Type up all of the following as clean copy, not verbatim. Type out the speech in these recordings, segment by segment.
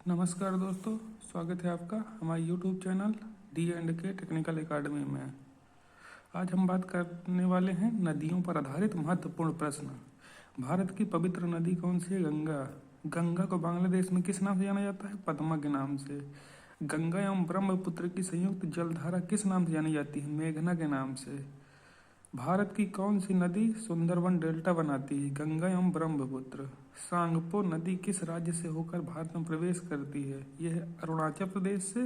नमस्कार दोस्तों, स्वागत है आपका हमारे YouTube channel D&K technical academy में। आज हम बात करने वाले हैं नदियों पर आधारित महत्वपूर्ण प्रश्न। भारत की पवित्र नदी कौन सी है? गंगा। गंगा को बांग्लादेश में किस नाम से जाना जाता है? पद्मा के नाम से। गंगा एवं ब्रह्मपुत्र की संयुक्त जलधारा किस नाम से जानी जाती है? मेघना के नाम से। भारत की कौन सी नदी सुंदरबन डेल्टा बनाती है? गंगा एवं ब्रह्मपुत्र। सांगपो नदी किस राज्य से होकर भारत में प्रवेश करती है? यह है अरुणाचल प्रदेश से।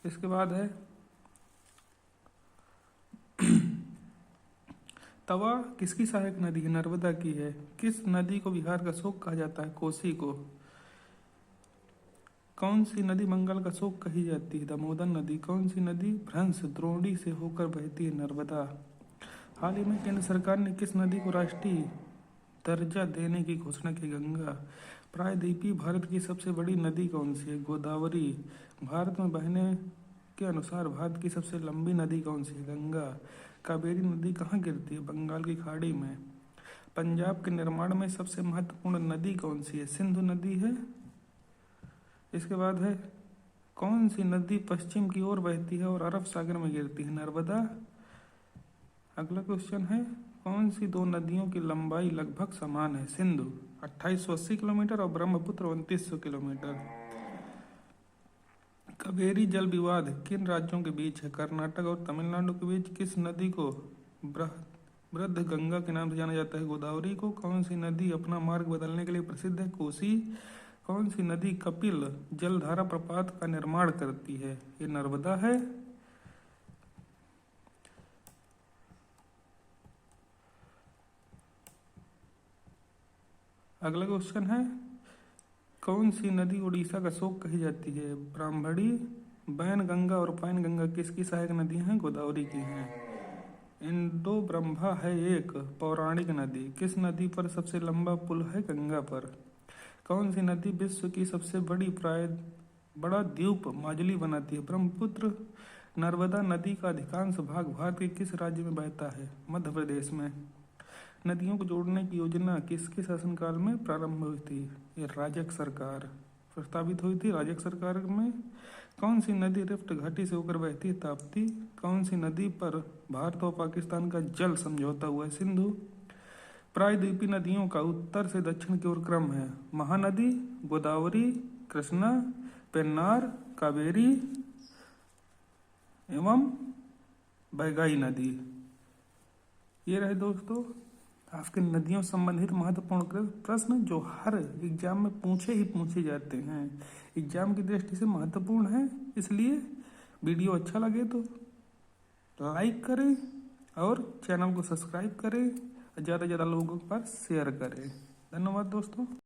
इसके बाद है तवा किसकी सहायक नदी है? नर्मदा की है। किस नदी को बिहार का शोक कहा जाता है? कोसी को। कौन सी नदी बंगाल का शोक कही जाती है? दामोदर नदी। कौन सी नदी भ्रंश द्रोणी से होकर बहती है? नर्मदा। हाल ही में केंद्र सरकार ने किस नदी को राष्ट्रीय दर्जा देने की घोषणा की? गंगा। प्रायद्वीपीय भारत की सबसे बड़ी नदी कौन सी है? गोदावरी। भारत में बहने के अनुसार भारत की सबसे लंबी नदी कौन सी है? गंगा। कावेरी नदी कहाँ गिरती है? बंगाल की खाड़ी में। पंजाब के निर्माण में सबसे महत्वपूर्ण नदी कौन सी है? सिंधु नदी है। इसके बाद है कौन सी नदी पश्चिम की ओर बहती है और अरब सागर में गिरती है? नर्मदा। अगला क्वेश्चन है कौन सी दो नदियों की लंबाई लगभग समान है? सिंधु 2880 किलोमीटर और ब्रह्मपुत्र 2900 किलोमीटर। कावेरी जल विवाद किन राज्यों के बीच है? कर्नाटक और तमिलनाडु के बीच। किस नदी को वृद्ध गंगा के नाम से जाना जाता है? गोदावरी को। कौन सी नदी अपना मार्ग बदलने के लिए प्रसिद्ध है? कोसी। कौन सी नदी कपिल जलधारा प्रपात का निर्माण करती है? ये नर्मदा है। अगला क्वेश्चन है कौन सी नदी उड़ीसा का शोक कही जाती है? ब्राह्मणी। बैन गंगा और पैन गंगा किसकी सहायक नदी हैं? गोदावरी की हैं। इंडो ब्रह्मा है एक पौराणिक नदी। किस नदी पर सबसे लंबा पुल है? गंगा पर। कौन सी नदी विश्व की सबसे बड़ा द्वीप माजुली बनाती है? ब्रह्मपुत्र। नर्मदा नदी का अधिकांश भाग भारत के किस राज्य में बहता है? मध्य प्रदेश में। नदियों को जोड़ने की योजना किसके शासनकाल में प्रारंभ हुई थी? ये राजक सरकार प्रस्तावित हुई थी। राजक सरकार में। कौन सी नदी रिफ्ट घाटी से होकर बहती है? ताप्ती। कौन सी नदी पर भारत और पाकिस्तान का जल समझौता हुआ है? सिंधु। प्रायद्वीपीय नदियों का उत्तर से दक्षिण की ओर क्रम है? महानदी, गोदावरी, कृष्णा, पेन्नार, कावेरी एवं बैगाई नदी। ये रहे दोस्तों आपके नदियों संबंधित महत्वपूर्ण प्रश्न जो हर एग्जाम में पूछे जाते हैं। एग्जाम की दृष्टि से महत्वपूर्ण है, इसलिए वीडियो अच्छा लगे तो लाइक करें और चैनल को सब्सक्राइब करें, ज़्यादा से ज़्यादा लोगों के पास शेयर करें। धन्यवाद दोस्तों।